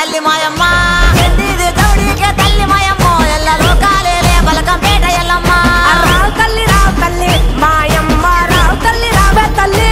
తల్లి మాయమ్మ ఎండిది దౌడికే తల్లి మాయమ్మ ఎల్ల లోకాలేలే బలకంపేట ఎల్లమ్మ రావు తల్లి మాయమ్మ రావు తల్లి రావే తల్లి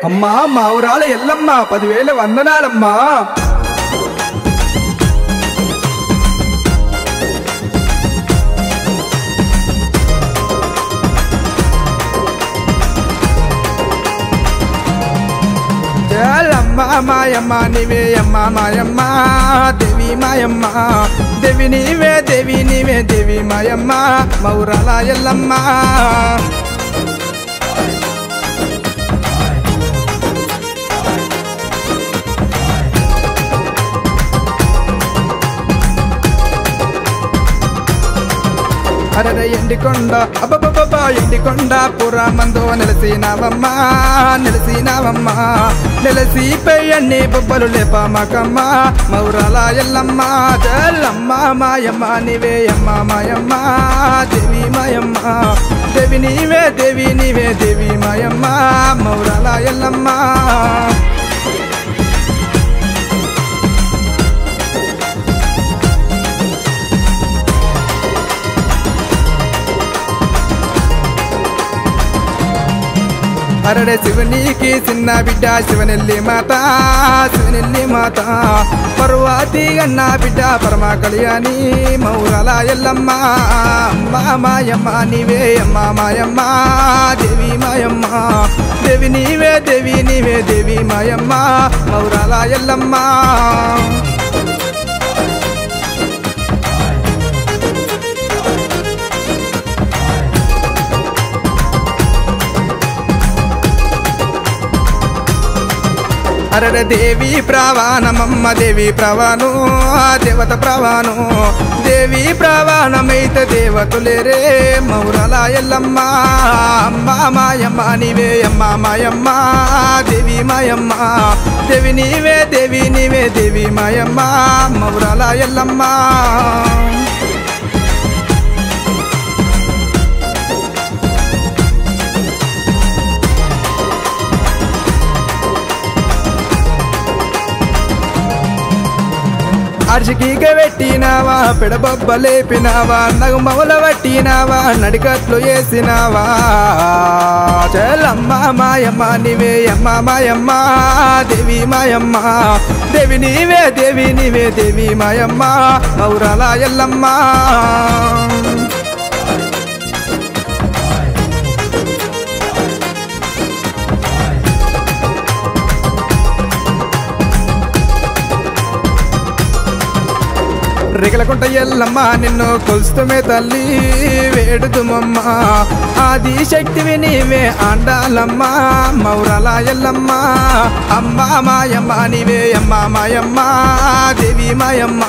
అమ్మా మా ఊరాల ఎల్లమ్మ 10,000 వందనాలమ్మా. అమ్మ మాయమ్మ నీవే అమ్మ మాయమ్మ దేవి మాయమ్మ దేవి నీవే దేవి నీవే దేవి మాయమ్మ మౌరాల ఎల్లమ్మ. అరరే ఎండికొండ అబ్బబ్బబ్బా ఎండికొండ పురామందో నెలసినావమ్మా నెలసినావమ్మా నెలసిపై అన్ని బొబ్బలు లేపమాకమ్మ మౌరాల ఎల్లమ్మ. జల్లమ్మ మాయమ్మ నీవే అమ్మ మాయమ్మ దేవి మాయమ్మ దేవి నీవే దేవి నీవే దేవి మాయమ్మ మౌరాల ఎల్లమ్మ. అరడే శివునికి చిన్న బిడ్డ శివనెల్లి మాత శివనెల్లి మాత పర్వాతి అన్న బిడ్డ పరమా కళ్యాణి మౌరాల ఎల్లమ్మ. అమ్మ మాయమ్మ నీవే అమ్మ మాయమ్మ దేవి మాయమ్మ దేవి నీవే దేవి నీవే దేవి మాయమ్మ మౌరాల ఎల్లమ్మ. అరడ దేవి ప్రవాణమమ్మ దేవి ప్రవాణు దేవత ప్రవాణు దేవి ప్రవాణమైతే దేవతులేరే మౌరాల ఎల్లమ్మ. అమ్మ మాయమ్మ నీవే అమ్మ మాయమ్మ దేవి మాయమ్మ దేవి నీవే దేవి నీవే దేవి మాయమ్మ మౌరాల ఎల్లమ్మ. అర్షికీక పెట్టినావా పెడబొబ్బ లేపినావా నగుమవుల పట్టినావా నడికట్లు వేసినావా చెల్లమ్మ మాయమ్మ నీవే అమ్మ మాయమ్మ దేవి మాయమ్మ దేవి నీవే దేవి నీవే దేవి మాయమ్మ మౌరాల ఎల్లమ్మ. రేగలకుంట ఎల్లమ్మ నిన్ను కొలుస్తుమే తల్లి వేడుదుమమ్మ ఆది శక్తివి నీవే ఆండాలమ్మ మౌరాల ఎల్లమ్మ. అమ్మ మాయమ్మ నీవే అమ్మ మాయమ్మ దేవి మాయమ్మ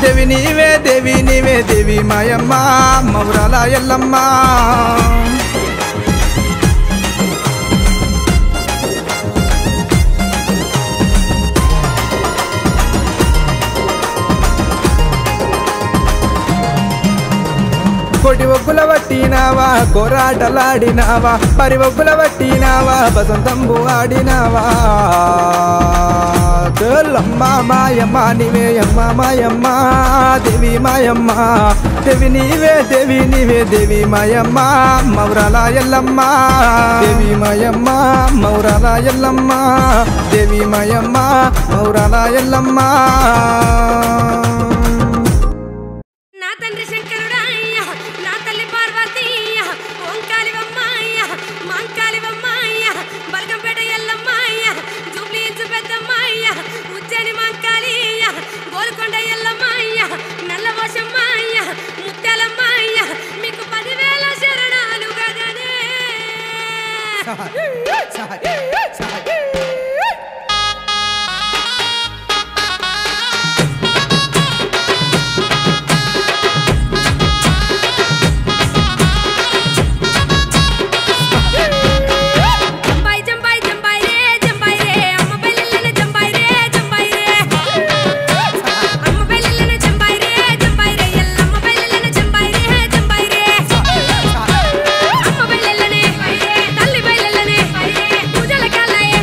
దేవి నీవే దేవి నీవే దేవి మాయమ్మ మౌరాల ఎల్లమ్మ. కోటి ఒగ్గుల పట్టినావా కోరాటలాడినావా పరి ఒగ్గుల పట్టినావా బసంతంబు ఆడినావా చెల్లమ్మ మాయమ్మ నీవే అమ్మ మాయమ్మ దేవి మాయమ్మ దేవి నీవే దేవి నీవే దేవి మాయమ్మ మౌరాల ఎల్లమ్మ. దేవి మాయమ్మ మౌరాల ఎల్లమ్మ దేవి మాయమ్మ మౌరాల ఎల్లమ్మ. నా తండ్రి శంకరుడాయ్య నా తల్లి పార్వతీయ ఓంకాలివమ్మాయ్య మాంకాలివమ్మాయ్య బల్కంపేట ఎల్లమ్మాయ్య జూబ్లీహిల్స్ పెద్దమ్మాయ్య ఉజ్జయిని మాంకాళీయ గోల్కొండ ఎల్లమ్మాయ్య నల్లవోషమ్మాయ్య ముత్యాలమ్మాయ్య మీకు 10,000 శరణాలు గదనే. తల్లి బయలనే పూజల కల్లయే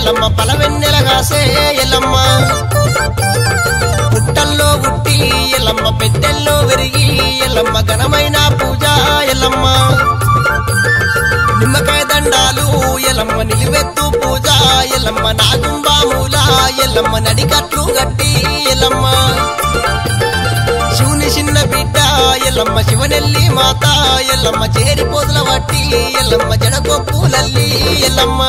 ఎల్లమ్మ పలవెన్నెలగాసే ఎల్లమ్మ పుట్టల్లో పుట్టి ఎల్లమ్మ పెట్టెల్లో వెరిగి ఎల్లమ్మ ఘనమైన పూజ ఎల్లమ్మ నిమ్మకాయ దండాలు ఎల్లమ్మ నిలువెత్తు పూజ ఎల్లమ్మ నాగుంబామూల ఎల్లమ్మ నడికట్లు గట్టి ఎల్లమ్మ శివుని చిన్న బిడ్డ ఎల్లమ్మ శివనెల్లి మాత ఎల్లమ్మ చేరిపోతుల వట్టి ఎల్లమ్మ జడకొప్పులల్లి ఎల్లమ్మ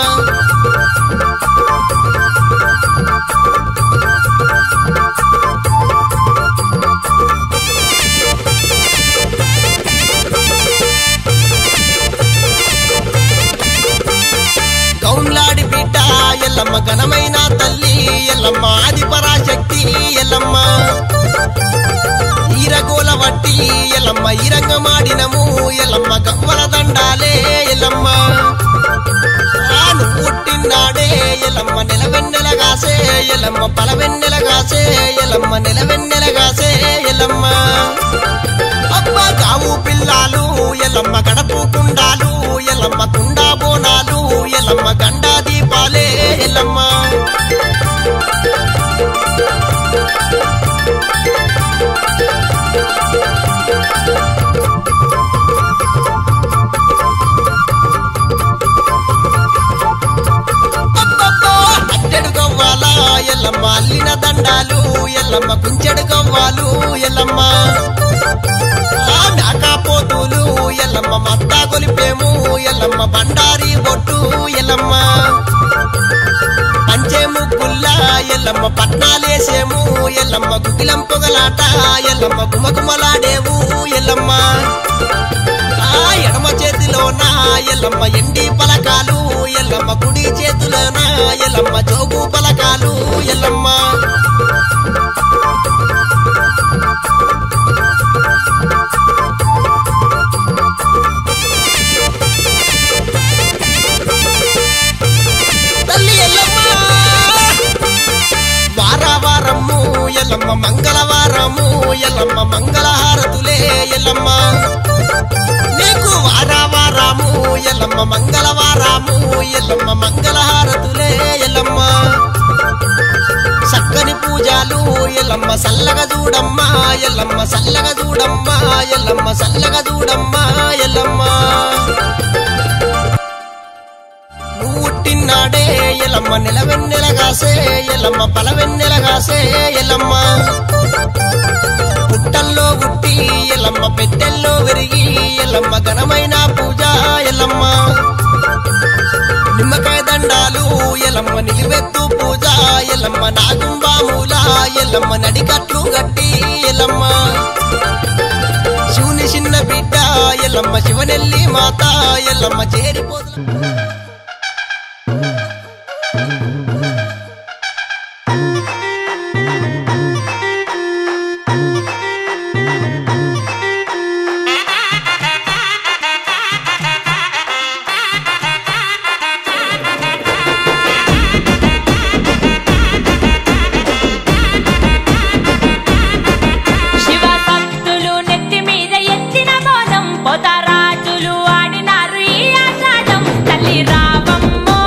కౌన్లాడి బిడ్డ ఎల్లమ్మ ఘనమైన తల్లి ఎల్లమ్మ ఆది పరాశక్తి ఎల్లమ్మ ఈరగోల వట్టి ఎల్లమ్మ ఈరంగమాడినము ఎల్లమ్మ గవ్వల దండాలే ఎల్లమ్మ పుట్టినాడే ఎల్లమ్మ నెలవెన్నెలగాసే ఎల్లమ్మ పలవెన్నెలగాసే ఎల్లమ్మ నెలవెన్నెలగాసే ఎల్లమ్మ అబ్బ కావు పిల్లాలు ఎల్లమ్మ గడపు కుండాలు ఎల్లమ్మ కుండా బోనాలు ఎల్లమ్మ గండా దీపాలే ఎల్లమ్మ అట్టెడు గవ్వాల ఎల్లమ్మ అల్లిన దండాలు ఎల్లమ్మ కుంచెడు గవ్వాలు ఎల్లమ్మ నాకపోతులు ఎల్లమ్మ మత్తా కొలిపేము ఎల్లమ్మ బండారి బొట్టు ఎల్లమ్మ పంచే ముగ్గుల్ల ఎల్లమ్మ పట్నాలేసేము ఎల్లమ్మ గుగ్గిలం పొగలాట ఎల్లమ్మ గుమగుమలాడేవు ఎల్లమ్మ ఎడమ చేతిలోన ఎల్లమ్మ ఎండి పలకాలు ఎల్లమ్మ కుడి చేతిలోన ఎల్లమ్మ జోగు పలకాలు ఎల్లమ్మ తల్లి ఎల్లమ్మ వారవారము ఎల్లమ్మ మంగళవారము ఎల్లమ్మ మంగళహారతులే ఎల్లమ్మ నీకు వారవారము ఎల్లమ్మ మంగళవారము ఎల్లమ్మ మంగళహారతులే ఎల్లమ్మ చక్కని పూజలు ఎల్లమ్మ సల్లగా చూడమ్మా ఎల్లమ్మ సల్లగా చూడమ్మా ఎల్లమ్మ సల్లగా చూడమ్మా ఎల్లమ్మ నువ్వు పుట్టినాడే ఎల్లమ్మ నెలవెన్నెలగాసే ఎల్లమ్మ పలవెన్నెలగాసే ఎల్లమ్మ పుట్టల్లో పుట్టి ఎల్లమ్మ పెట్టెల్లో వెరిగి ఎల్లమ్మ ఘనమైన పూజ ఎల్లమ్మ నిమ్మకాయ దండాలు ఎల్లమ్మ నిలువెత్తు పూజ ఎల్లమ్మ నాగుంబామూల ఎల్లమ్మ నడికట్లు గట్టి ఎల్లమ్మ శివుని చిన్న బిడ్డ ఎల్లమ్మ శివనెల్లి మాత ఎల్లమ్మ చేరిపోతుల పోతారాజులు ఆడినారు ఈ ఆషాఢం తల్లి రావమ్మో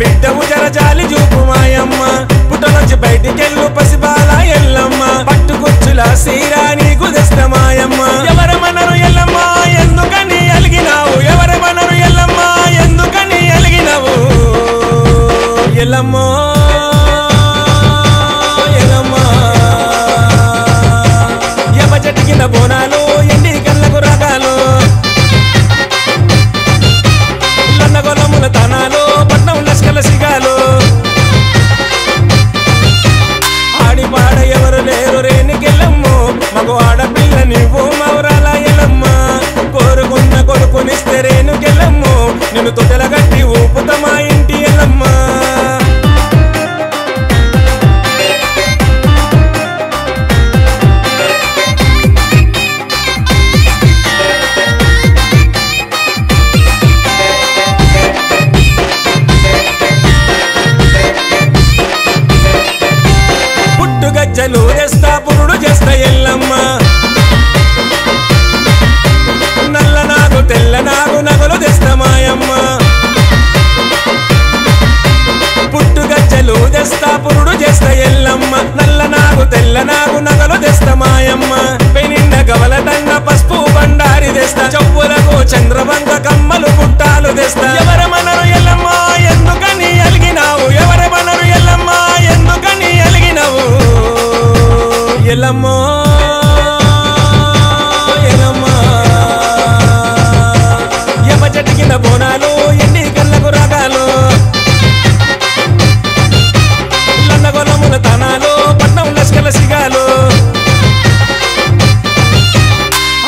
బిడ్డవు జరజాలి చూపు మాయమ్మ పుట్ట నుంచి బయటికెళ్ళు పసిబాల ఎల్లమ్మ పట్టుకొచ్చుల సీరా నీకు తెస్తమాయమ్మ ఎవరమనరు ఎల్లమ్మ ఎందుకని అలిగినావు ఎవరమనరు ఎల్లమ్మ ఎందుకని అలిగినావు ఎల్లమ్మ ఎల్లమ్మ ఎవ చెట్టుకిన బోనాలు ఎండి కళ్ళకు రకాలు లన్నగొలముల తనాలు పట్నం లష్కల సిగాలు ఆడి పాడ ఎవరు లేరు రేణికెళ్ళమ్ము మగ ఆడపిల్ల నీవు మౌరాల ఎల్లమ్మ కోరుకున్న కొడుకునిస్తే రేణుకెళ్ళమ్ము నిన్ను తొట్టెల గట్టి ఊపుతమా ఇంటి ఎల్లమ్మ గజ్జలు చేస్తా పురుడు చేస్తా ఎల్లమ్మ నల్ల నాగు తెల్ల నాగు నగలు తెస్తా మాయమ్మ పుట్టు గజ్జలు తెస్తా పురుడు చేస్తా ఎల్లమ్మ నల్ల నాగు తెల్ల నాగు నగలు తెస్తా మాయమ్మ పెనిండ గవలటన్న పసుపు బండారి తెస్తా చెవులకు చంద్రవంక కమ్మలు పుట్టాలు తెస్తా ఎవరమనరు ఎల్లమ్మ ఎందుకని అలిగినావు ఎవరమనరు ఎల్లమ్మ ఎందుకని అలిగినావు ఎల్లమ్మ ఎల్లమ్మ ఎవ చెట్టుకిన బోనాలు ఎండి కళ్ళకు రకాలు లన్నగొలముల తనాలు పట్నం లష్కల సిగాలు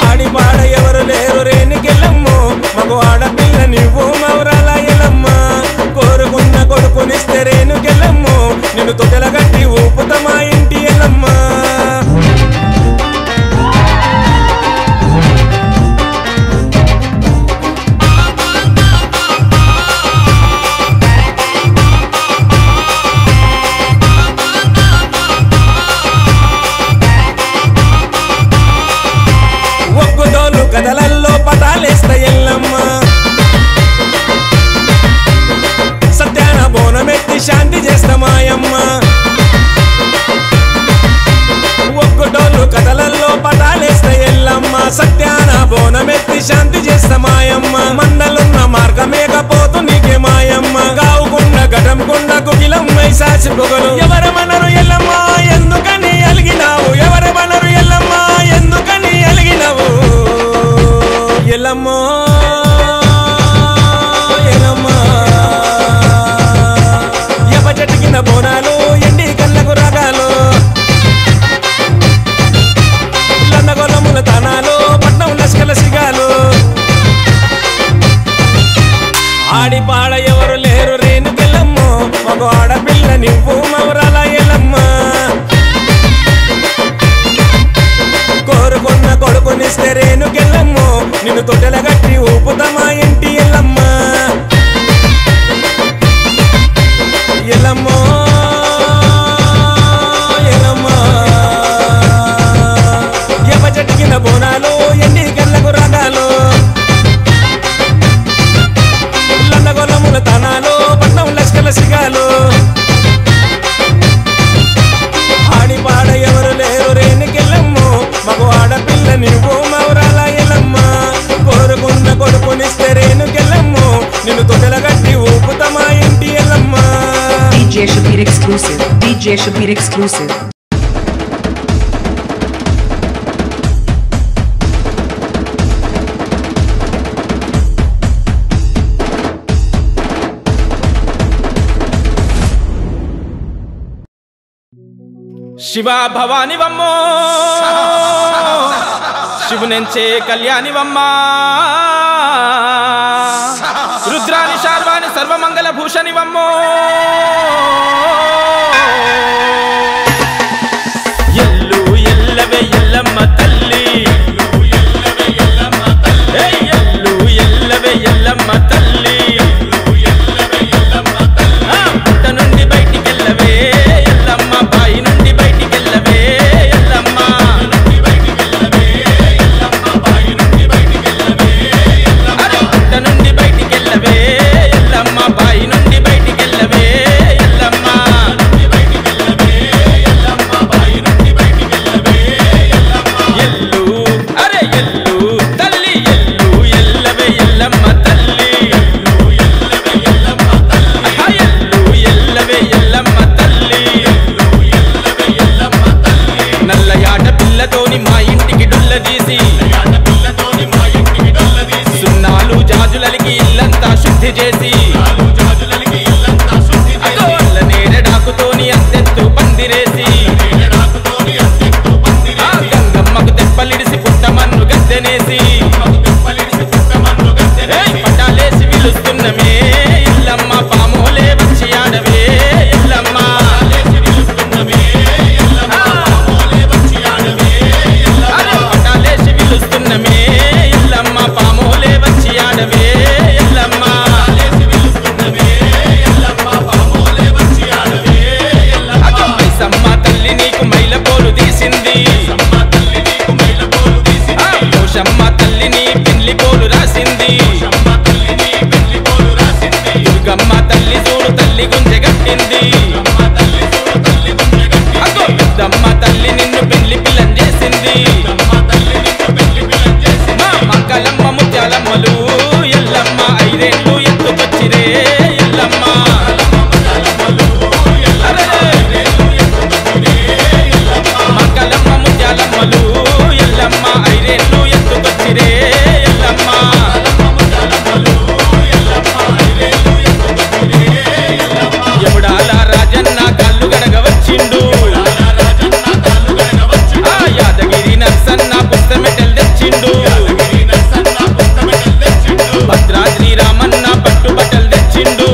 ఆడి పాడ ఎవరు లేరు రేణికెళ్ళమ్ము మగ ఆడపిల్ల నీవు మౌరాల ఎల్లమ్మ కోరుకున్న కొడుకునిస్తే రేణుకెళ్ళమ్ము నిన్ను తొట్టెల గట్టి ఊపుతమా ఇంటి ఎల్లమ్మ ఒగ్గుదోలు కథలల్లో పటాలేస్తా ఎల్లమ్మ సత్యాన బోనమెత్తి శాంతి చేస్తా మాయమ్మ ఒగ్గుడోలు కథలల్లో పటాలేస్తా ఎల్లమ్మ సత్యాన బోనమెత్తి శాంతి చేస్తా మాయమ్మ మండలున్న మార్గమేకపోతు నీకే మాయమ్మ గావుకున్న గటంకున్న కుకిలం వైశాసి పొగలు ఎవరమనరు ఎల్లమ్మ ఎందుకని అలిగినావు ఎవరమనరు ఎల్లమ్మ ఎందుకని అలిగినావు ఎల్లమ్మ ఎల్లమ్మ ఎవ చెట్టుకిన బోనాలు ఎండి కళ్ళకు రకాలు లన్నగొలముల తనాలు పట్నం లష్కల సిగాలు ఆడి పాడ ఎవరు లేరు రేణుకెళ్ళమ్ము మగ ఆడపిల్ల నువ్వు మౌరాల ఎల్లమ్మ కోరుకున్న కొడుకునిస్తే రేణుకెళ్ళమ్ము నిన్ను తొట్టెల గట్టి ఊపుతమా ఇంటి ఎల్లమ్మ ఎల్లమ్మ ఎల్లమ్మ ఎవ చెట్టుకిన బోనాలు ఎండి కళ్ళకు రకాలు లన్నగొలముల తనాలు పట్నం లష్కల సిగాలు ఆడి పాడ ఎవరు లేరు రేణుకెళ్ళమ్ము మగ ఆడపిల్ల నువ్వు మౌరాల ఎల్లమ్మ కోరుకున్న కొడుకునిస్తే రేణుకెళ్ళమ్ము నిన్ను తొట్టెల గట్టి ఊపుతమా ఇంటి Yellamma DJ Shabir exclusive. DJ Shabir exclusive. Shiva భవానివమ్మో శివునెంచే కళ్యాణివమ్మా Rudrani Sharvani సర్వమంగళ భూషణివమ్మో ఎల్లు ఎల్లవే ఎల్లమ్మ తల్లి ఎల్లు ఎల్లవే ఎల్లమ్మ తల్లి పుట్ట నుండి బయటికెళ్ళవే ఎల్లమ్మ బాయి నుండి బయటికెళ్ళవే ఎల్లమ్మ పుట్ట నుండి బయటికెళ్ళవే ఎల్లమ్మ బాయి నుండి బయటికెళ్ళవే తల్లి గుంజెగట్టింది అగో పెద్దమ్మ తల్లి నిన్ను పెళ్లి పిల్లని చేసింది మా మంగళమ్మ ముత్యాలమ్మలు ఎల్లమ్మ ఐదేళ్ళు ఎత్తుకొచ్చిరే ఎల్లమ్మ మంగళమ్మ ముత్యాలమ్మలు ఎల్లమ్మ ఐదేళ్ళు ఎత్తుకొచ్చిరే ఎల్లమ్మ ఎముడాల రాజన్న కళ్ళు గడగ వచ్చిండు ఆ యాదగిరి నర్సన్న పుస్తమెటల్ తెచ్చిండు భద్రాద్రి రామన్న పట్టు బట్టలు తెచ్చిండు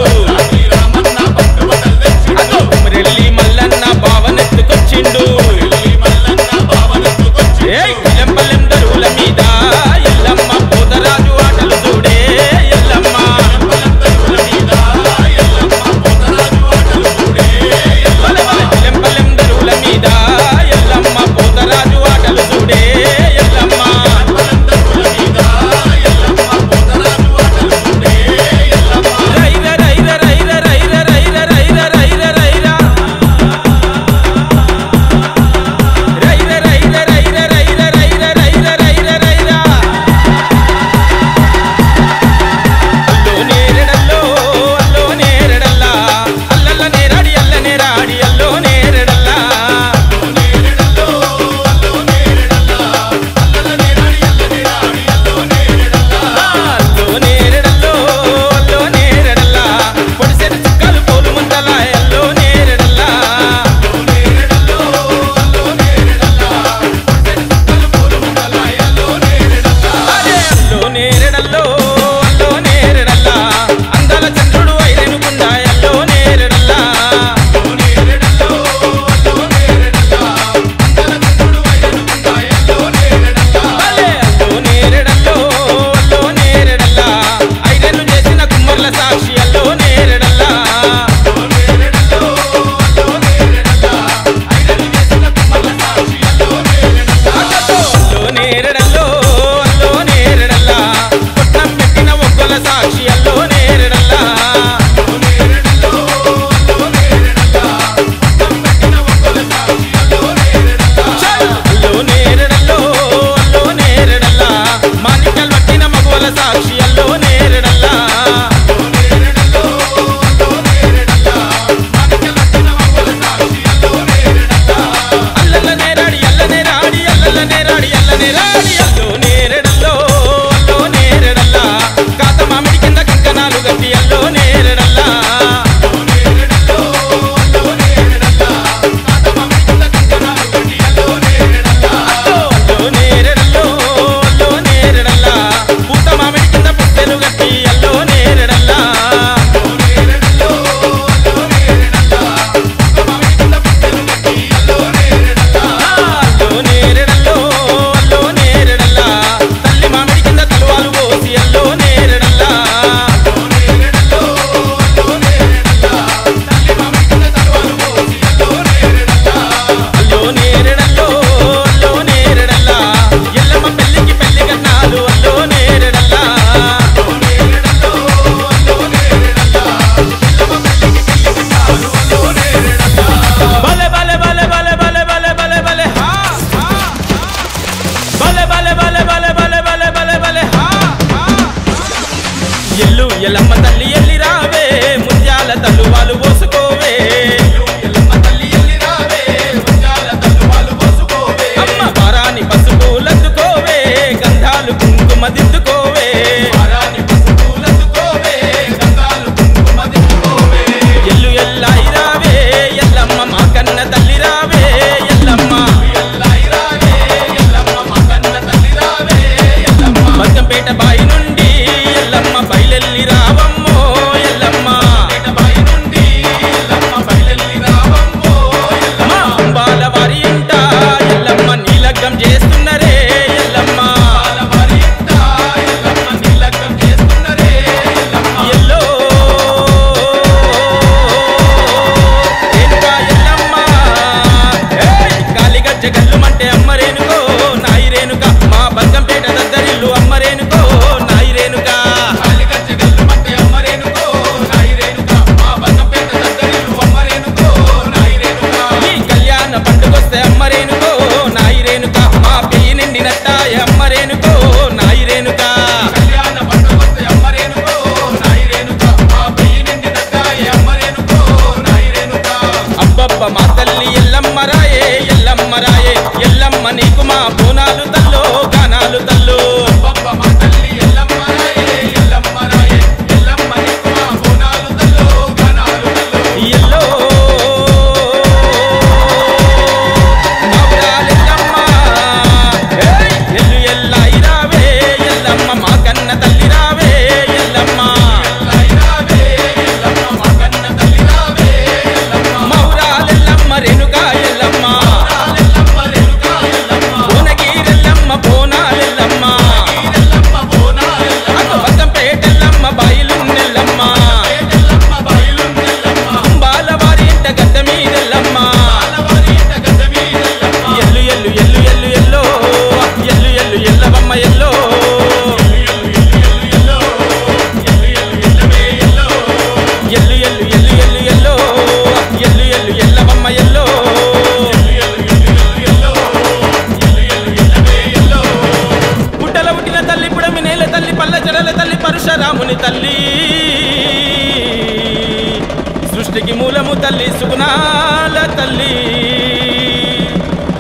సృష్టికి మూలము తల్లి సుగుణాల తల్లి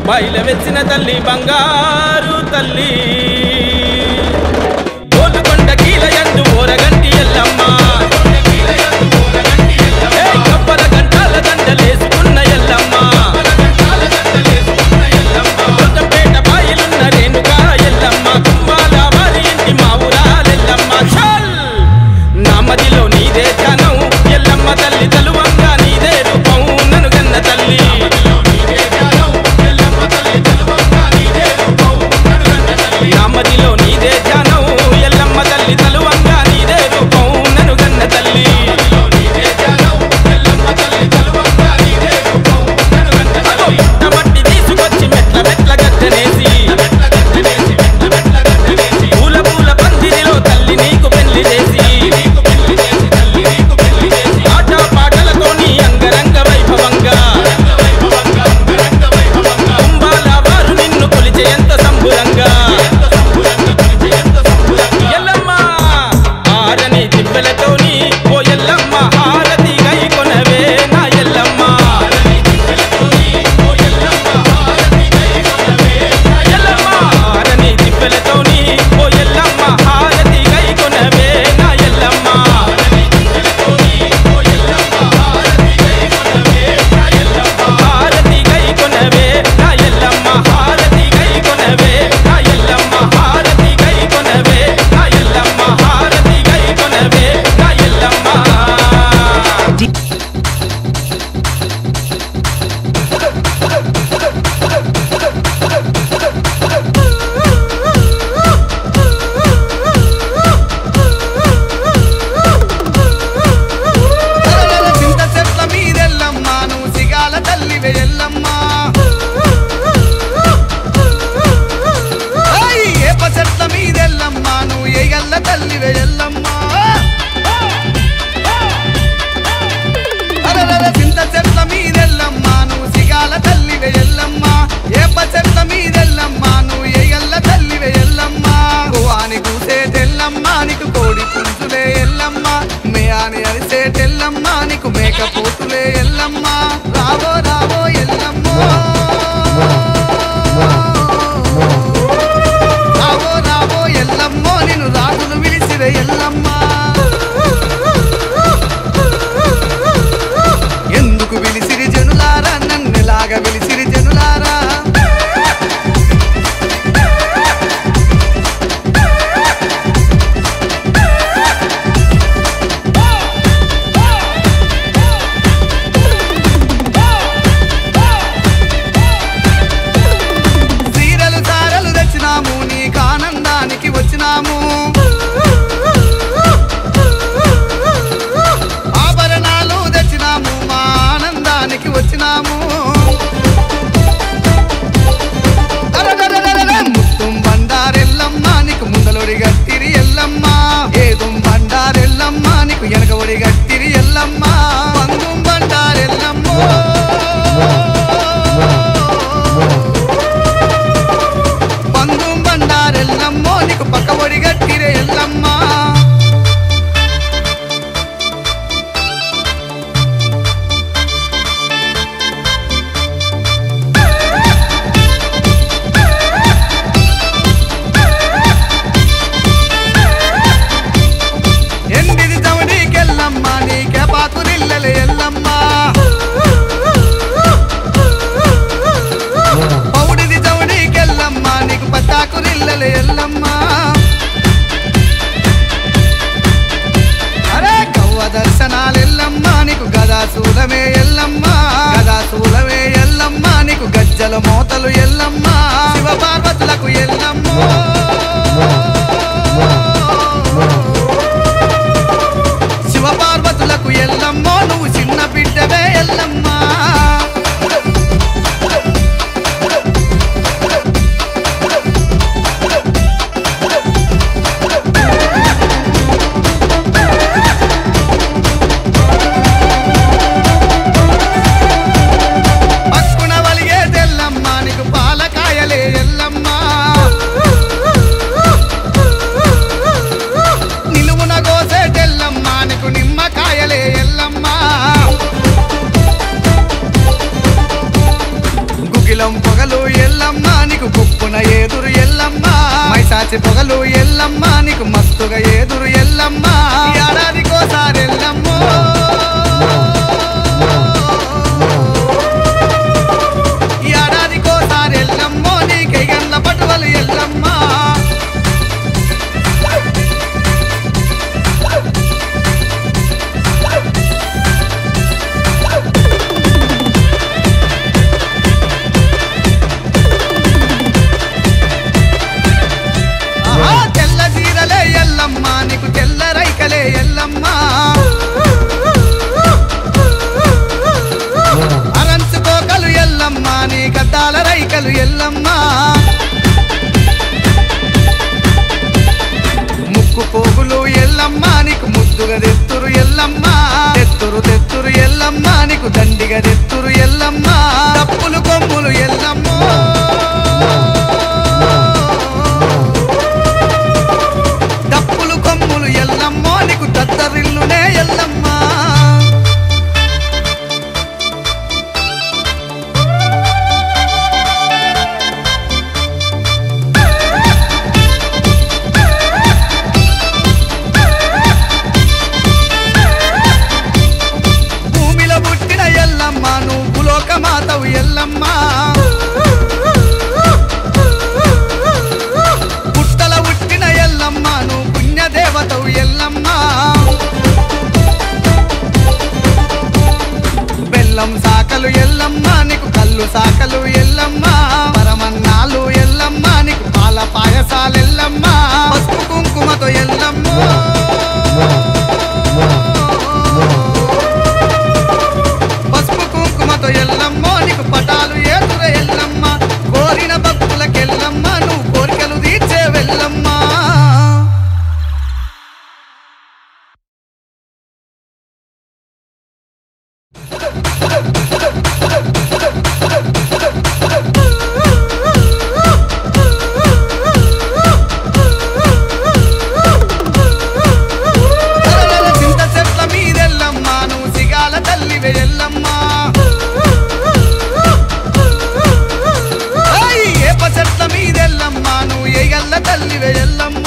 బయల వెచ్చిన తల్లి బంగారు తల్లి గోలుకొండ కీలయందు ఓరగంటి ఎల్లమ్మ కప్పల గంటాల దండలేసుకున్న ఎల్లమ్మ కొంచెంపేట బాయిలున్న రేణుకా ఎల్లమ్మ కుమ్మాల వారి ఇంటి మా ఊరాలెల్లమ్మ చల్ నా మదిలో నీదే ధ్యానం ఎల్లమ్మ తల్లి తలువంగా నీదే రూపం నన్ను గన్న తల్లి నా మదిలో నీదే ధ్యానం ఎల్లమ్మ తల్లి తలువంగా నీదే రూపం నన్ను గన్న తల్లి మట్టి తీసుకొచ్చి మెట్ల మెట్ల గద్దనేసి పూల పూల పందిరిలో తల్లి నీకు పెళ్లి చేసి ఆట పాటలతో నీ అంగరంగ వైభవంగా కుంభాల వారు నిన్ను కొలిచే ఎంత సంబురంగా ఎల్లమ్మ ఆరని తిప్పెలతోని ఓ ఎల్లమ్మ హారతి గై కొనవే నా ఎల్లమ్మ ఎల్లమ్మ ఆరని తిప్పెలతోని ఓ ఎల్లమ్మ హారతి గై కొనవే నా ఎల్లమ్మ హారతి గై కొనవే నా ఎల్లమ్మ హారతి గై కొనవే నా ఎల్లమ్మ హారతి గై కొనవే నా ఎల్లమ్మ హారతి గై కొనవే నా ఎల్లమ్మ చింత చెట్ల మీదెల్లమ్మ నువ్వు సిగాల తల్లివే ఎల్లమ్మ ఏప చెట్ల మీదెల్లమ్మ నువ్వు ఎగల్ల తల్లివే ఎల్లమ్మ చింత చెట్ల మీదెల్లమ్మ నువ్వు సిగాల తల్లివే ఎల్లమ్మ ఏప చెట్ల మీదెల్లమ్మ నువ్వు ఎగల్ల తల్లివే ఎల్లమ్మ అని కూసేటెల్లమ్మ నీకు కోడి పుంజులే ఎల్లమ్మ మేయాని అరిసేటెల్లమ్మ నీకు మేక పోతులే ఎల్లమ్మ రావో రావో ఎల్లమ్మో రావో రావో ఎల్లమ్మో నిన్ను రాజులు విలిసివే ఎల్లమ్మ ఎందుకు విలిసిరి జనులారా నన్నెలాగా విలిసిరి జనులారా ఎల్లమ్మ నీకు దండిగా తెత్తురు ఎల్లమ్మ తప్పులు కొమ్ములు ఎల్లమ్మో తప్పులు కొమ్ములు ఎల్లమ్మో నీకు దత్తరిల్లునే ఎల్లమ్మ నువ్వు లోకమాతవు ఎల్లమ్మ పుట్టల పుట్టిన ఎల్లమ్మ నువ్వు పుణ్యదేవతవు ఎల్లమ్మ బెల్లం సాకలు ఎల్లమ్మ నీకు కళ్ళు సాకలు ఎల్లమ్మ పరమన్నాలు ఎల్లమ్మ నీకు పాల పాయసాలు ఎల్లమ్మ పసుపు కుంకుమతో ఎల్లమ్మ ఎల్లమ్మో నీకు పటాలు ఏతుర ఎల్లమ్మ కోరిన భక్తులకెల్లమ్మ నువ్వు కోరికలు తీర్చే వెళ్ళమ్మా చింత చెట్ల మీదెల్లమ్మ నువ్వు సిగాల తల్లివే ఎల్లమ్మ చెట్ల మీదెల్లమ్మ నువ్వు ఎగల్ల తల్లివే ఎల్లమ్మ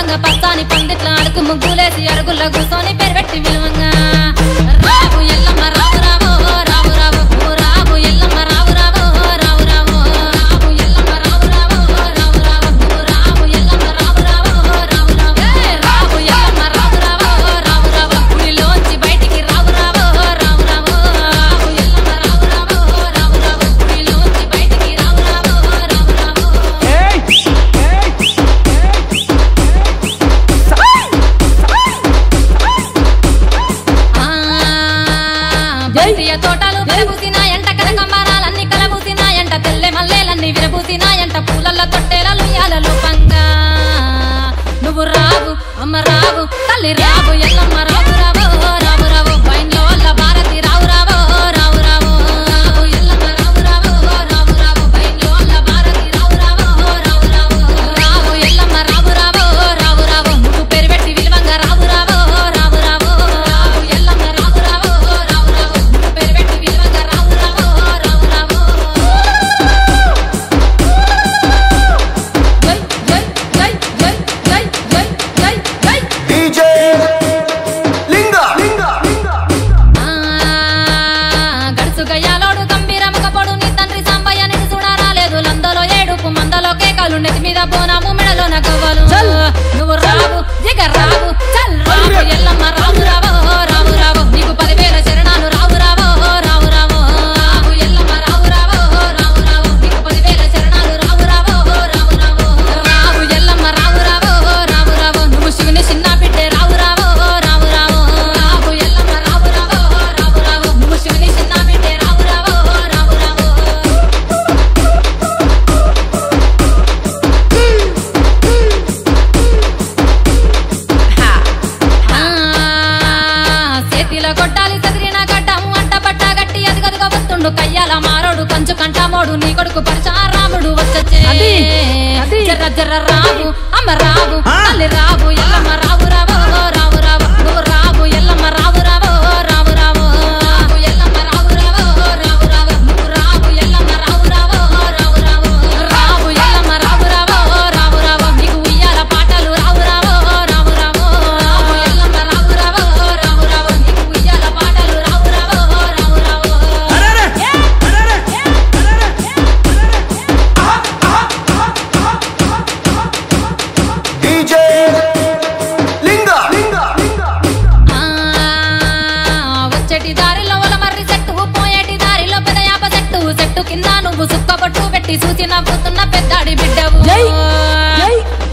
నడవంగా పచ్చాని పందిట్ల అడుగు ముగ్గులేసి అరుగుల్లో కూర్చొని పెరబెట్టి విలువంగా రావు ఎల్లమ్మ రావు రావు రావు రావు రావు ఎల్లమ్మ రావు రావు రావు రావు రావు ఎల్లమ్మ రావు రావు రావు రావు రావు ఎల్లమ్మ రావు రావు రావు రావు రావు ఎల్లమ్మ రావు రావు రావు రావు గుడిలోంచి బయటికి రావు రావు రావు రావు రావు ఎల్లమ్మ రావు రావు రావు రావు గుడిలోంచి బయటికి రావు రావు రావు రావు బంతియ తోటలు విరబూసినాయంట కనకంబరాలన్నీ కలబూసినాయంట తెల్లె మల్లెలన్నీ విరబూసినాయంట పూలల్ల తొట్టెలలు యాలలు పంగా నువ్వు రావు అమ్మ రావు తల్లి రావు ఎల్లమ్మ రావు రావు రావు రావు బైన్లో వల్ల భారతి రావు రావు రావు రావు రావు ఎల్లమ్మ రావు రావు రావు రావు బైన్లో వల్ల భారతి రావు రావు రావు రావు రావు ఎల్లమ్మ రావు రావు రావు రావు నువ్వు పెరిబెట్టి విలువంగా రావు రావు రావు రావు రావు ఎల్లమ్మ రావు రావు రావు రావు నువ్వు పెరిబెట్టి విలువంగా రావు రావు రావు రావు జై జై జై జై జై జై జై డీజే లింగా గడుసు గయ్యాలోడు గంభీరముగ పొడు నీ తండ్రి సాంబయ్య నిన్ను చూడరాలేదు లందలో ఏడుపు మందలో కేకలు నెత్తి మీద బోనాము మెడలో నగవలు నువ్వు రావు దిగ రావు చల్ రావు ఎల్లమ్మ రావు రావు రావు రావు నీకు 10,000 శరణాలు రావు రావు రావు రావు రావు ఎల్లమ్మ రావు రావు రావు రావు నీకు 10,000 శరణాలు రావు రావు రావు రావు రావు ఎల్లమ్మ రావు రావు రావు రావు నువ్వు శివుని చిన్న బిడ్డే రావు రావు రావు రావు రావు ఎల్లమ్మ రావు రావు రావు రావు నువ్వు శివుని చిన్న బిడ్డే రావు రావు రావు రావు చేతిలో కొట్టాలి చదిరిన గడ్డము అంట పట్ట గట్టి అదిగదిగో వస్తుండు కయ్యాల మారోడు కంచు కంటామోడు నీ కొడుకు పరచారాముడు వచ్చే జర్ర జర్ర రావు అమ్మ రావు తల్లి రావు ఎల్లమ్మ రావు రావు రావు రావు నువ్వు రావు ఎల్లమ్మ రావు రావు రావు రావు రావు ఎల్లమ్మ రావు రావు రావు రావు నువ్వు రావు ఎల్లమ్మ రావు రావు రావు రావు రావు ఎల్లమ్మ రావు రావు రావు రావు నీకు ఉయ్యాల పాటలు రావు రావు రావు రావు రావు ఎల్లమ్మ రావు రావు రావు రావు నీకు ఉయ్యాల పాటలు రావు రావు రావు రావు డీజే లింగా వచ్చేటి దారిలో వల మర్రి చెట్టు పోయేటి దారిలో పెదయాప చెట్టు చెట్టు కింద నువ్వు సుక్కబొట్టు పెట్టి చూసి నవ్వుతున్న పెద్దాడి బిడ్డవు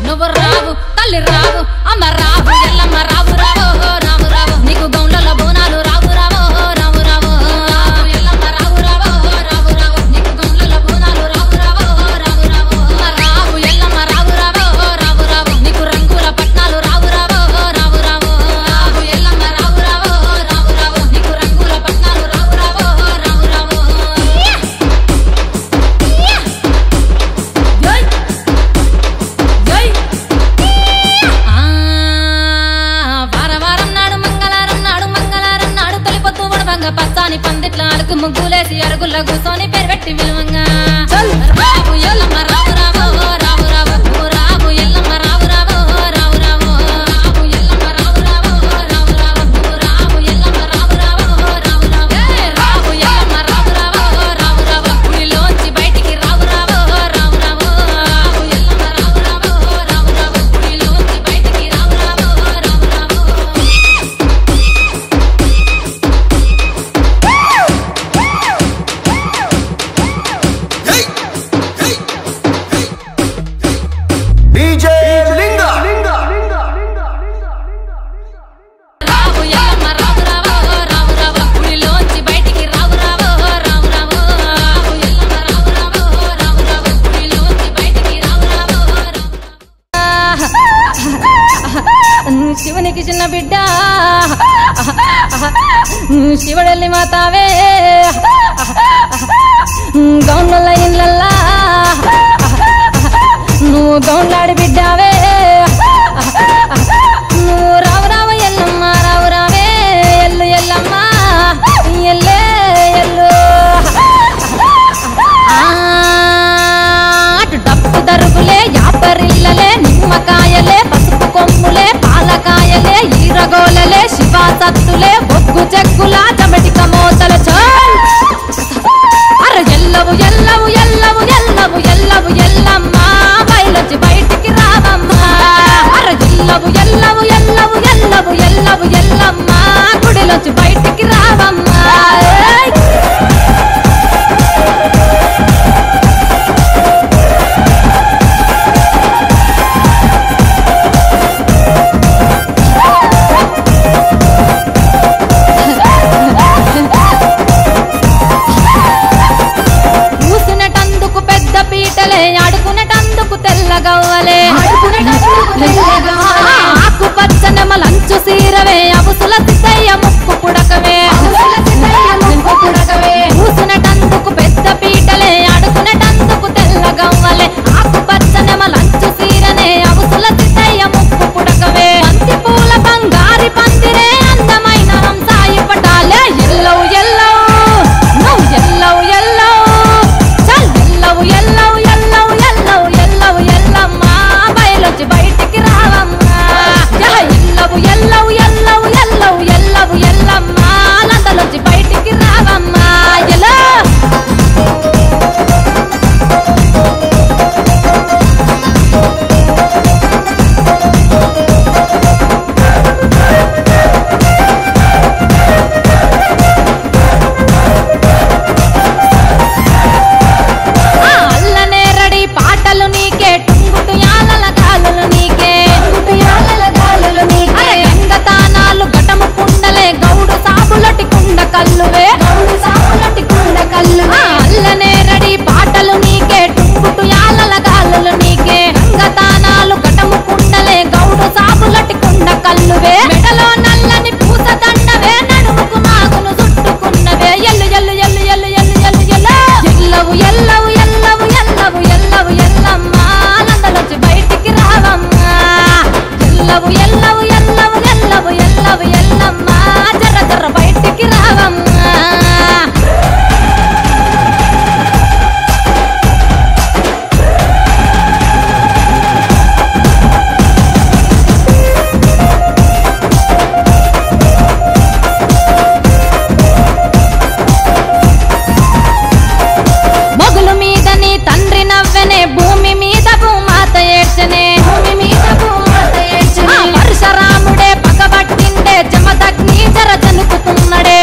నువ్వు రావు తల్లి రావు అమ్మ రావు ఎల్లమ్మ రావు రావు రావు రావు నీకు గౌండ్లలో బోనాలు రావు రావు రావు రావు రావు ఎల్లమ్మ రావు రావు రావు రావు నీకు గౌండ్లలో బోనాలు రావు రావు రావు రావు రావు ఎల్లమ్మ రావు రావు రావు రావు నీకు రంగుల పట్నాలు రావు రావు రావు రావు రావు ఎల్లమ్మ రావు రావు రావు రావు నీకు రంగుల పట్నాలు రావు రావు రావు రావు జై జై వారం నాడు మంగళవారం నాడు తొలి పొద్దు ఉడవంగా పచ్చాని పందిట్ల అడుగు ముగ్గులేసి అరుగుల్లో కూర్చొని పెరబెట్టి విలువంగా రావు ఎల్లమ్మ రావు రావు రావు రావు రావు ఎల్లమ్మ రావు రావు రావు రావు రావు ఎల్లమ్మ రావు రావు రావు రావు రావు ఎల్లమ్మ రావు రావు రావు రావు రావు ఎల్లమ్మ రావు రావు రావు రావు గుడిలోంచి బయటికి రావు రావు రావు రావు రావు ఎల్లమ్మ రావు రావు రావు రావు గుడిలోంచి బయటికి రావు రావు రావు రావు డీజే లింగా రావు ఎల్లమ్మ రావు రావు రావు రావు గుడిలోంచి బయటికి రావు రావు రావు రావు రావు ఎల్లమ్మ రావు రావు రావు రావు గుడిలోంచి బయటికి రావు రావు రావు శివునికి చిన్న బిడ్డ శివుడెల్లి మాతావే గౌన్ల ఇళ్ళల్లా నువ్వు గౌన్లాడి బిడ్డావే నువ్వు రావు రావు ఎల్లమ్మ రావు రావే ఎల్లు ఎల్లమ్మ ఎల్లే ఎల్లు అటు డప్పు దరుకులే యాపరిల్లలే నిమ్మకాయలే పసుపు కొమ్మ సత్తులే బొగ్గు చెక్కులా చెమటిక మోతలు చల్ అర ఎల్లవు ఎల్లవు ఎల్లవు ఎల్లవు ఎల్లవు ఎల్లమ్మ బయలొచ్చి బయటికి రావమ్మా అర ఎల్లవు ఎల్లవు ఎల్లవు ఎల్లవు ఎల్లవు ఎల్లమ్మ గుడిలోంచి బయటికి రావమ్మా కూసునటందుకు పెద్ద పీటలే ఆడుకునేటందుకు తెల్లగవ్వలే ఆకు పచ్చనెమలంచు సీరవే అబుసుల సిద్ధయ్య ముక్కు పుడకవే కూసునటందుకు పెద్ద పీటలే ఆడుకునేటందుకు తెల్లగవ్వలే ఆకు పచ్చనెమలంచు సీరనే అబుసుల సిద్ధయ్య ముక్కు పుడకవే బంతి పూల బంగారి పందిరే అందమైన హంసాయి పటాలే ఎల్లవు ఎల్లవు నువ్వు ఎల్లవు ఎల్లవు చల్ ఎల్లవు ఎల్లవు ఎల్లవు ఎల్లవు ఎల్లవు ఎల్లమ్మ బయలొచ్చి బయటికి రావమ్మా ఎల్లవు ఎల్లవు ఎల్లవు ఎల్లవు ఎల్లవు ఎల్లమ్మ లందలొచ్చి బయటికి రావమ్మా ఎలా అల్లనేరడి పాటలు నీకే టుంగుటు యాలల గాలులు నీకే గంగతానాలు గటము కుండలే గౌడు సాబులటి కుండ కల్లువే అల్లనేరడి పాటలు నీకే టుంగుటు యాలల గాలులు నీకే గంగతానాలు గటము కుండలే గౌడు సాబులటి కుండ కల్లువే మెడలో నల్లని పూత దండవే నడుముకు నాగును చుట్టుకున్నవే ఎల్లు ఎల్లు ఎల్లు ఎల్లు ఎల్లు ఎల్లు ఎల్లవు ఎల్లవు ఎల్లవు ఎల్లవు ఎల్లవు ఎల్లమ్మ లందలొచ్చి బయటికి రావమ్మా ఎల్లవు ఎల్లవు ఎల్లవు ఎల్లవు ఎల్లవు ఎల్లమ్మ జర్ర జర్ర బయటికి రావమ్మా మొగులు మీద నీ తండ్రి నవ్వెనే భూమి మీద భూమాత ఏడ్చనే పరశురాముడే పగబట్టిండే జమదగ్ని జర జనుకుతున్నడే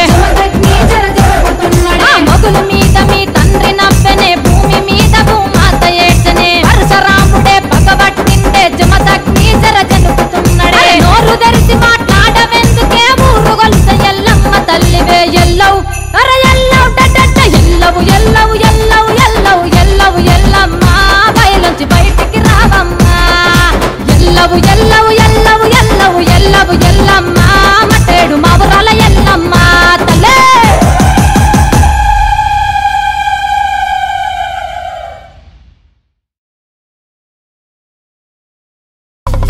మొగులు మీద మీ తండ్రి నవ్వెనే భూమి మీద భూమాత ఏడ్చనే పరశురాముడే పగబట్టిండే జమదగ్ని జర జనుకుతున్నడే నోరు తెరిచి మాట్లాడవెందుకే ఊరు గొలుస ఎల్లమ్మ తల్లివే ఎల్లవు అర ఎల్లవు డడ్డ ఎల్లవు ఎల్లవు ఎల్లవు ఎల్లవు ఎల్లవు ఎల్లమ్మ బయలుంచి బయటికి రావమ్మా ఎల్లవు ఎల్లవు ఎల్లవు ఎల్లవు ఎల్లవు ఎల్లమ్మ మటేడు మావురాల ఎల్లమ్మ తల్లే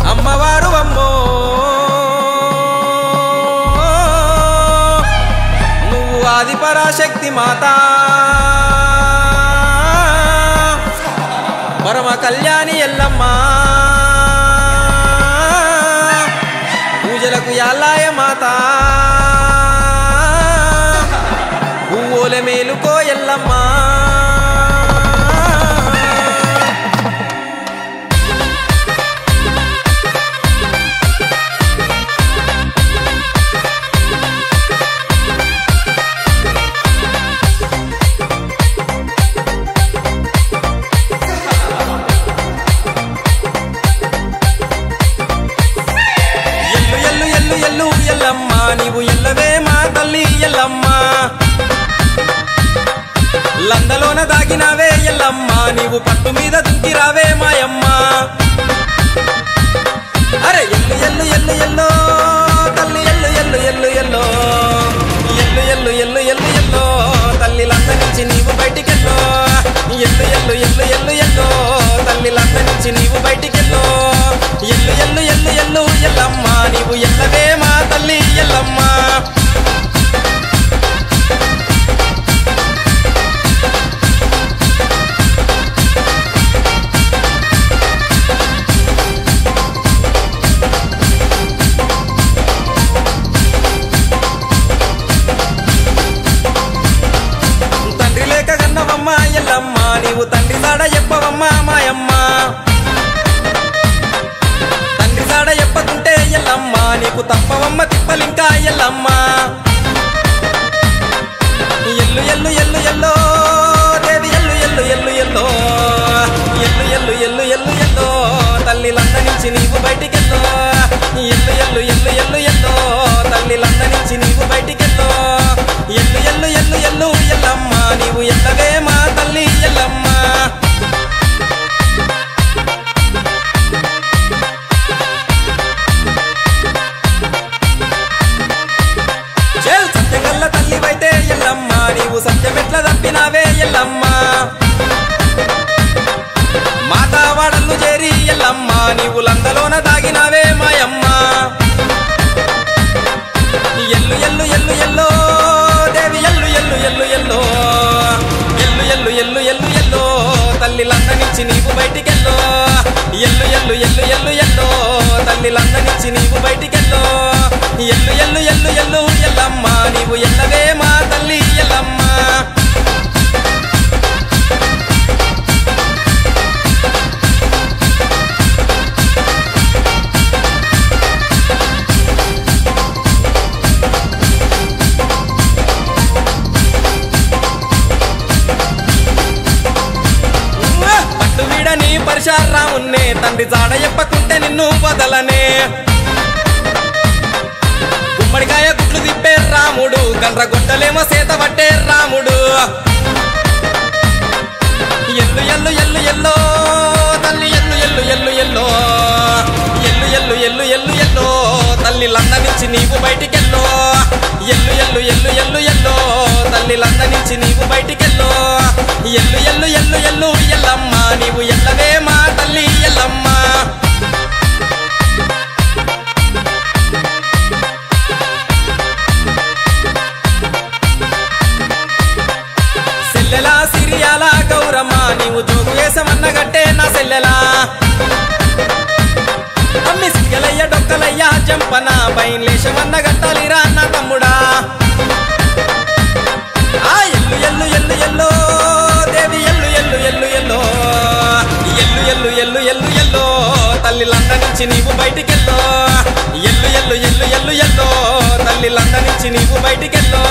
అమ్మవారు అమ్మో నువ్వు ఆది పరాశక్తి మాత పరమ కళ్యాణి ఎల్లమ్మ పూజలకు యాలాయ మాత పువ్వుల మేలుకో ఎల్లమ్మ ఎల్లు ఎల్లమ్మ నీవు ఎల్లవే మా తల్లి ఎల్లమ్మ లందలోన దాగినావే ఎల్లమ్మ నీవు పట్టు మీద దుంకిరావే మాయమ్మ అరే ఎల్లు ఎల్లు ఎల్లు ఎల్లో తల్లి ఎల్లు ఎల్లు ఎల్లు ఎల్లో ఎల్లు ఎల్లు ఎల్లు ఎల్లు ఎల్లో తల్లి లంద నుంచి నీవు బయటికెళ్ళో ఎల్లు ఎల్లు ఎల్లు ఎల్లు ఎల్లో తల్లి లంద నుంచి నీవు బయటికెళ్ళో ఎల్లు ఎల్లు ఎల్లు ఎల్లు ఎల్లమ్మ నీవు ఎల్లవే మా తల్లి ఎల్లమ్మ ఎల్లమ్మ ఎల్లు ఎల్లు ఎల్లు ఎల్లో దేవి ఎల్లు ఎల్లు ఎల్లు ఎల్లో ఎల్లు ఎల్లు ఎల్లు ఎల్లు ఎల్లో తల్లి లంద నుంచి నీవు బయటికెల్లో ఎల్లు ఎల్లు ఎల్లు ఎల్లు ఎల్లో తల్లి లంద నుంచి నీవు బయటికెల్లో ఎల్లు ఎల్లు ఎల్లు ఎల్లు ఎల్లమ్మ నీవు ఎల్లవే మా తల్లి ఎల్లమ్మ సత్యగల్ల తల్లివైతే ఎల్లమ్మ నీవు సత్యమెట్ల తప్పినావే ఎల్లమ్మ మాతావాడలు చేరి ఎల్లమ్మ నీవు లందలోన దాగినావే మాయమ్మ ఎల్లు ఎల్లు ఎల్లు ఎల్లో దేవి ఎల్లు ఎల్లు ఎల్లు ఎల్లో ఎల్లు ఎల్లు ఎల్లు ఎల్లు ఎల్లో తల్లి లంద నుంచి నీవు బయటికెల్లో ఎల్లు ఎల్లు ఎల్లు ఎల్లు ఎల్లో తల్లి లంద నుంచి నీవు బయటికెల్లో ఎల్లు ఎల్లు ఎల్లు ఎల్లు ఎల్లమ్మ నీవు ఎల్లవే మా తల్లి ఎల్లమ్మ పట్టు వీడని పరశురామున్నే తండ్రి జాడ చెప్పకుంటే నిన్ను వదలనే గుమ్మడికాయ గుట్లు తిప్పే రాముడు గండ్ర గొడ్డలేమో సేత పట్టే రాముడు ఎల్లు ఎల్లు ఎల్లు ఎల్లో తల్లి ఎల్లు ఎల్లు ఎల్లు ఎల్లో ఎల్లు ఎల్లు ఎల్లు ఎల్లు ఎల్లో తల్లి లంద నుంచి నీవు బయటికెల్లో ఎల్లు ఎల్లు ఎల్లు ఎల్లు ఎల్లో తల్లి లంద నుంచి నీవు బయటికెల్లో ఎల్లు ఎల్లు ఎల్లు ఎల్లు ఎల్లమ్మ నీవు ఎల్లవే మా తల్లి ఎల్లమ్మ సెల్లెలా సిరియాల గౌరమ్మ నీవు జోగు వేసమన్నగట్టే నా సెల్లెలా అమ్మి సిగలయ్య డొక్కలయ్య జంపన బయలేశమన్న గట్టాలిరా నా తమ్ముడా ఆ ఎల్లు ఎల్లు ఎల్లు ఎల్లో దేవి ఎల్లు ఎల్లు ఎల్లు ఎల్లో ఎల్లు ఎల్లు ఎల్లు ఎల్లు ఎల్లో తల్లి లంద నుంచి నీవు బయటికెల్లో ఎల్లు ఎల్లు ఎల్లు ఎల్లు ఎల్లో తల్లి లంద నుంచి నీవు బయటికెల్లో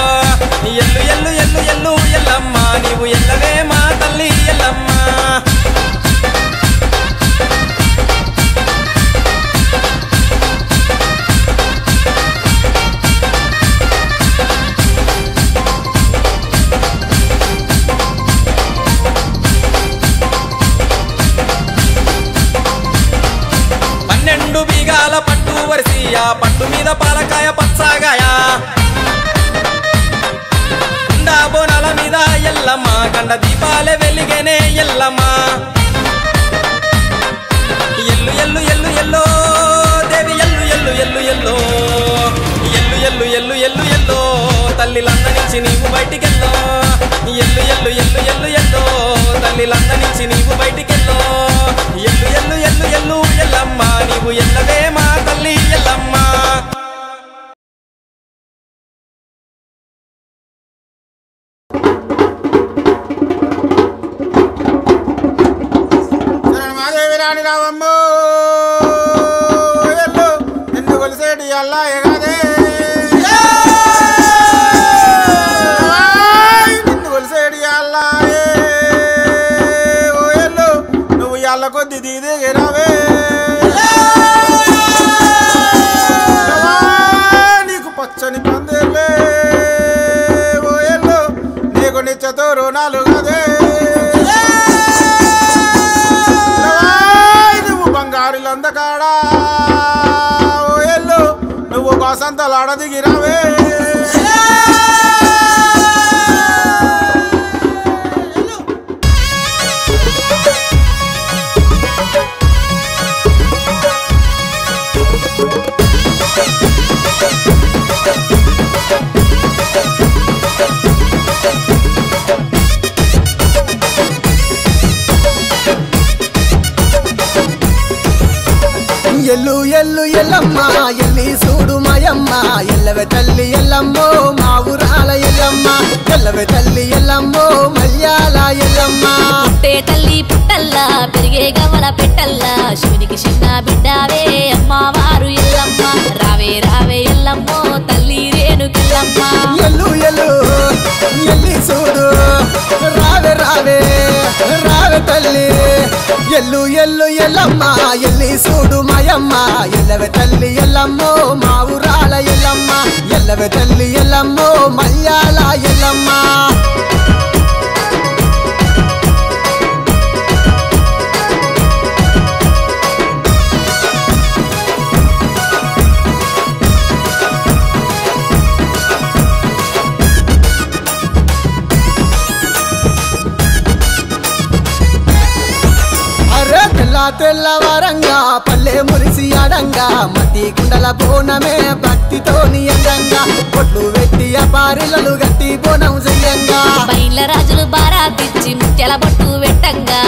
ఎల్లు ఎల్లు ఎల్లు ఎల్లు ఎల్లమ్మ నీవు ఎల్లవే మా తల్లి ఎల్లమ్మ బీగాల పట్టు వరిసియా పట్టు మీద పాలకాయ పచ్చాగాయ కుండా బోనాల మీద ఎల్లమ్మ కండ దీపాలే వెలిగేనే ఎల్లమ్మ ఎల్లు ఎల్లు ఎల్లు ఎల్లో దేవి ఎల్లు ఎల్లు ఎల్లు ఎల్లో ఎల్లు ఎల్లు ఎల్లు ఎల్లు ఎల్లో తల్లి లంద నుంచి నీవు బయటికెల్లో ఎల్లు ఎల్లు ఎల్లు ఎల్లు ఎల్లో తల్లి లంద నుంచి నీవు బయటికెల్లో ఎల్లు ఎల్లు ఎల్లు ఎల్లు ఎల్లమ్మ నీవు ఎల్లవే మా తల్లి ఎల్లమ్మ మాదేవి రాణి రావమ్మ ఎల్లు నిన్ను కొలిసేటి అల్లా ఎగాదే నిన్ను కొలిసేటి అల్లా ఓ ఎల్లు నువ్వు ఎల్ల కొద్ది దిగిరావే నీకు పచ్చని పందేలే ఓ ఎల్లు నీకు నిత్యతో రుణాలు కదే లందకాడా ఓ ఎల్లు నువ్వు బాసంతలాడ దిగిరావే ఎల్లు ఎల్లు ఎల్లమ్మ ఎల్లి చూడు మాయమ్మ ఎల్లవే తల్లి ఎల్లమ్మో మా ఊరాల ఎల్లమ్మ ఎల్లవే తల్లి ఎల్లమ్మో మల్యాల ఎల్లమ్మ పుట్టే తల్లి పుట్టల్లా పెరిగే గవల పెట్టల్లా శివునికి చిన్న బిడ్డావే అమ్మవారు ఎల్లమ్మ రావే రావే ఎల్లమ్మో తల్లి ఎల్లు ఎల్లమ్మ ఎల్లి చూడు మాయమ్మ ఎల్లవే తల్లి ఎల్లమ్మో మా ఊరాల ఎల్లమ్మ ఎల్లవే తల్లి ఎల్లమ్మో మల్యాల ఎల్లమ్మ తెల్లవారంగా పల్లె మురిసి అడంగా మట్టి కుండల బోనమే భక్తితో నియంగా పొట్లు వెట్టి పారిలలు గట్టి బోనం చెయ్యంగా బయల రాజులు బారాతిచ్చి ముత్యాల బొట్టు వెట్టంగా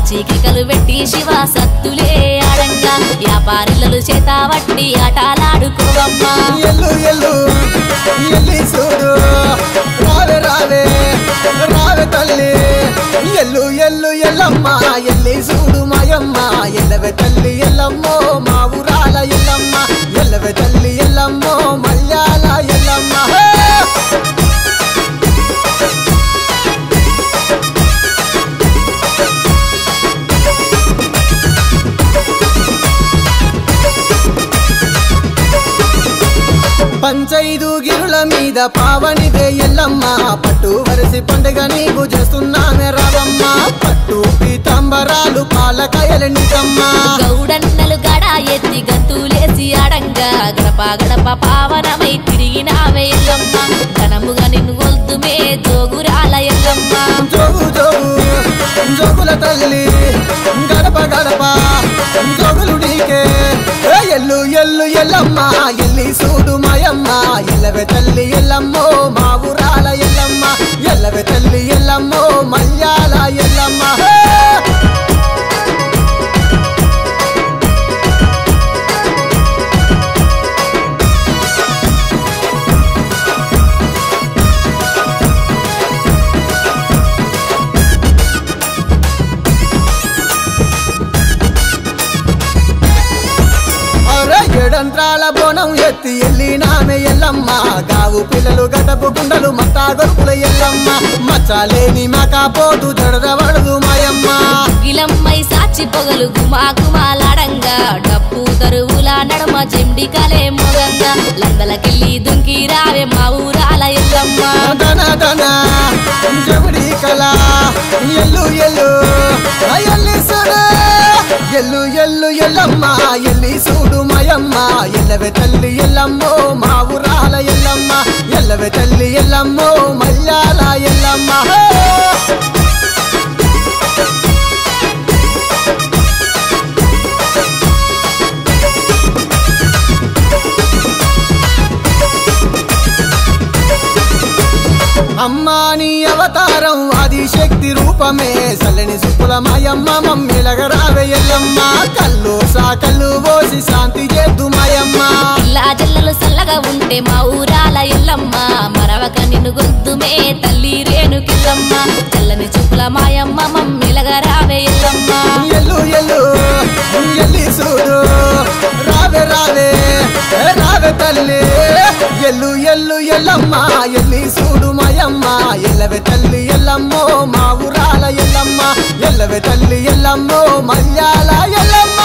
చీకికలు వెట్టి శివ సత్తులే ఆడంగా వ్యాపారిలలు చేత వట్టి ఆటలాడుకోవమ్మా ఎల్లు ఎల్లు ఎల్లి చూడు రావే రావే రావే తల్లి ఎల్లు ఎల్లు ఎల్లమ్మ ఎల్లి చూడు మాయమ్మ ఎల్లవే తల్లి ఎల్లమ్మో మా ఊరాల ఎల్లమ్మ ఎల్లవే తల్లి ఎల్లమ్మో మల్యాల ఎల్లమ్మ పంచైదు గిరుల మీద పావనిదే ఎల్లమ్మ పట్టు వరిసి పండుగ నీకు చేస్తున్నామే రావమ్మ పట్టు పీతాంబరాలు పాలకాయల నీకమ్మ గౌడన్నలు గడ ఎత్తి గంతులేసి ఆడంగా గడప గడప పావనమై తిరిగినావే ఎల్లమ్మ ఘనముగా నిన్ను గొల్తుమే జోగురాల ఎల్లమ్మ జోగు జోగు జోగుల తల్లి గడప గడప జోగులు నీకే ఎల్లు ఎల్లు ఎల్లమ్మ ఎల్లి చూడు మాయమ్మ ఎల్లవే తల్లి ఎల్లమ్మో మా ఊరాల ఎల్లమ్మ ఎల్లవే తల్లి ఎల్లమ్మో మల్యాల ఎల్లమ్మ ఏడంత్రాల బోనం ఎత్తి ఎల్లినామె ఎల్లమ్మ గావు పిల్లలు గటపు గుండలు మత్తా గొరుకుల ఎల్లమ్మ మచ్చాలేని మకాపోతు దడదవడదు మాయమ్మ గిలమ్మై సాచి పొగలు గుమా గుమాలాడంగా డప్పు తరువుల నడమ చెండికలే మొగంగా లందలకెళ్ళి దుంకి రావే మా ఊరాల ఎల్లమ్మ దన దన జమిడి కళ ఎల్లు ఎల్లు ఎల్లి చూడు ఎల్లు ఎల్లు ఎల్లమ్మ ఎల్లి చూడు మాయమ్మ ఎల్లవే తల్లి ఎల్లమ్మో మా ఊరాల ఎల్లమ్మ ఎల్లవే తల్లి ఎల్లమ్మో మల్యాల ఎల్లమ్మ అమ్మా నీ అవతారం ఆదిశక్తి రూపమే చల్లని సుప్పుల మాయమ్మ మమ్మిలగరావే ఎల్లమ్మ కళ్ళు సాకళ్ళు పోసి శాంతి చేద్దు మాయమ్మ ఇలా జల్లలు చల్లగా ఉంటే మా ఊరాల ఎల్లమ్మ మరవక నిన్ను గొంతుమే తల్లి రేణుకిల్లమ్మ చల్లని చుప్పుల మాయమ్మ మమ్మిలగరావే ఎల్లమ్మ ఎల్లు ఎల్లు ఎల్లి చూడు రావే రావే రావే తల్లి ఎల్లు ఎల్లు ఎల్లమ్మ ఎల్లి చూడు మాయమ్మ ఎల్లవే తల్లి ఎల్లమ్మో మా ఊరాల ఎల్లమ్మ ఎల్లవే తల్లి ఎల్లమ్మో మల్యాల ఎల్లమ్మ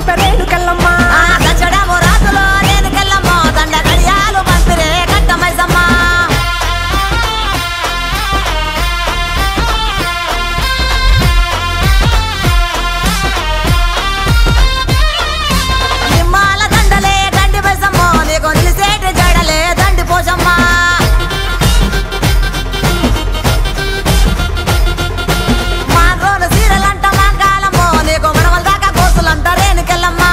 పంపరేనుకెళ్ళమ్మా దచ్చడము రాతులో రేణుకెళ్ళమ్మ దండ గడియాలు పంపిరే కట్టమైసమ్మ నిమ్మాల దండలే దండి పైసమ్మ నీకు నిలిసేటి జడలే దండి పోసమ్మ మా గోను సీరలంట మంగాలమ్మో నీకు మనవల దాకా కోసులంట రేణుకెళ్ళమ్మ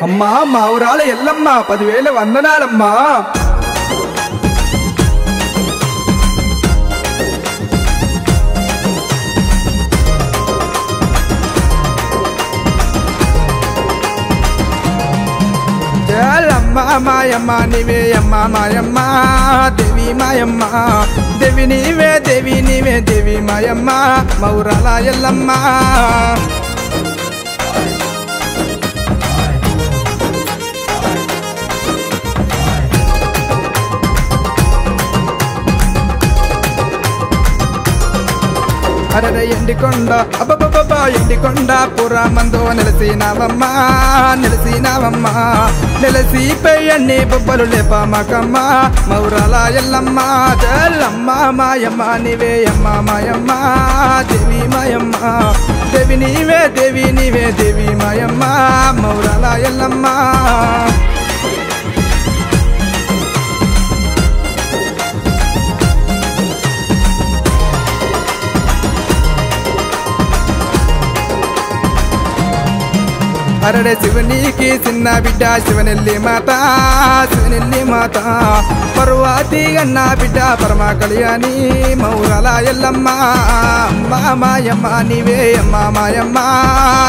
అమ్మా మా ఊరాల ఎల్లమ్మ 10,000 వందనాలమ్మా. అమ్మా మాయమ్మ నీవే అమ్మ మాయమ్మ దేవి మాయమ్మ దేవి నీవే దేవి నీవే దేవి మాయమ్మ మౌరాల ఎల్లమ్మ. అరరే ఎండికొండ అబ్బబ్బబ్బా ఎండికొండ పురామందు నెలసినావమ్మా నెలసినావమ్మా నెలసిపై అన్ని బొబ్బలు లేపామకమ్మ మౌరాల ఎల్లమ్మ జల్లమ్మ మాయమ్మ నీవే అమ్మ మాయమ్మ దేవి మాయమ్మ దేవి నీవే దేవి నీవే దేవి మాయమ్మ మౌరాల ఎల్లమ్మ. అరడే శివునికి చిన్న బిడ్డ శివనెల్లి మాత శివనెల్లి మాత పర్వాతి అన్న బిడ్డ పరమ కళ్యాణి మౌరాల ఎల్లమ్మ. అమ్మ మాయమ్మ నీవే అమ్మ మాయమ్మ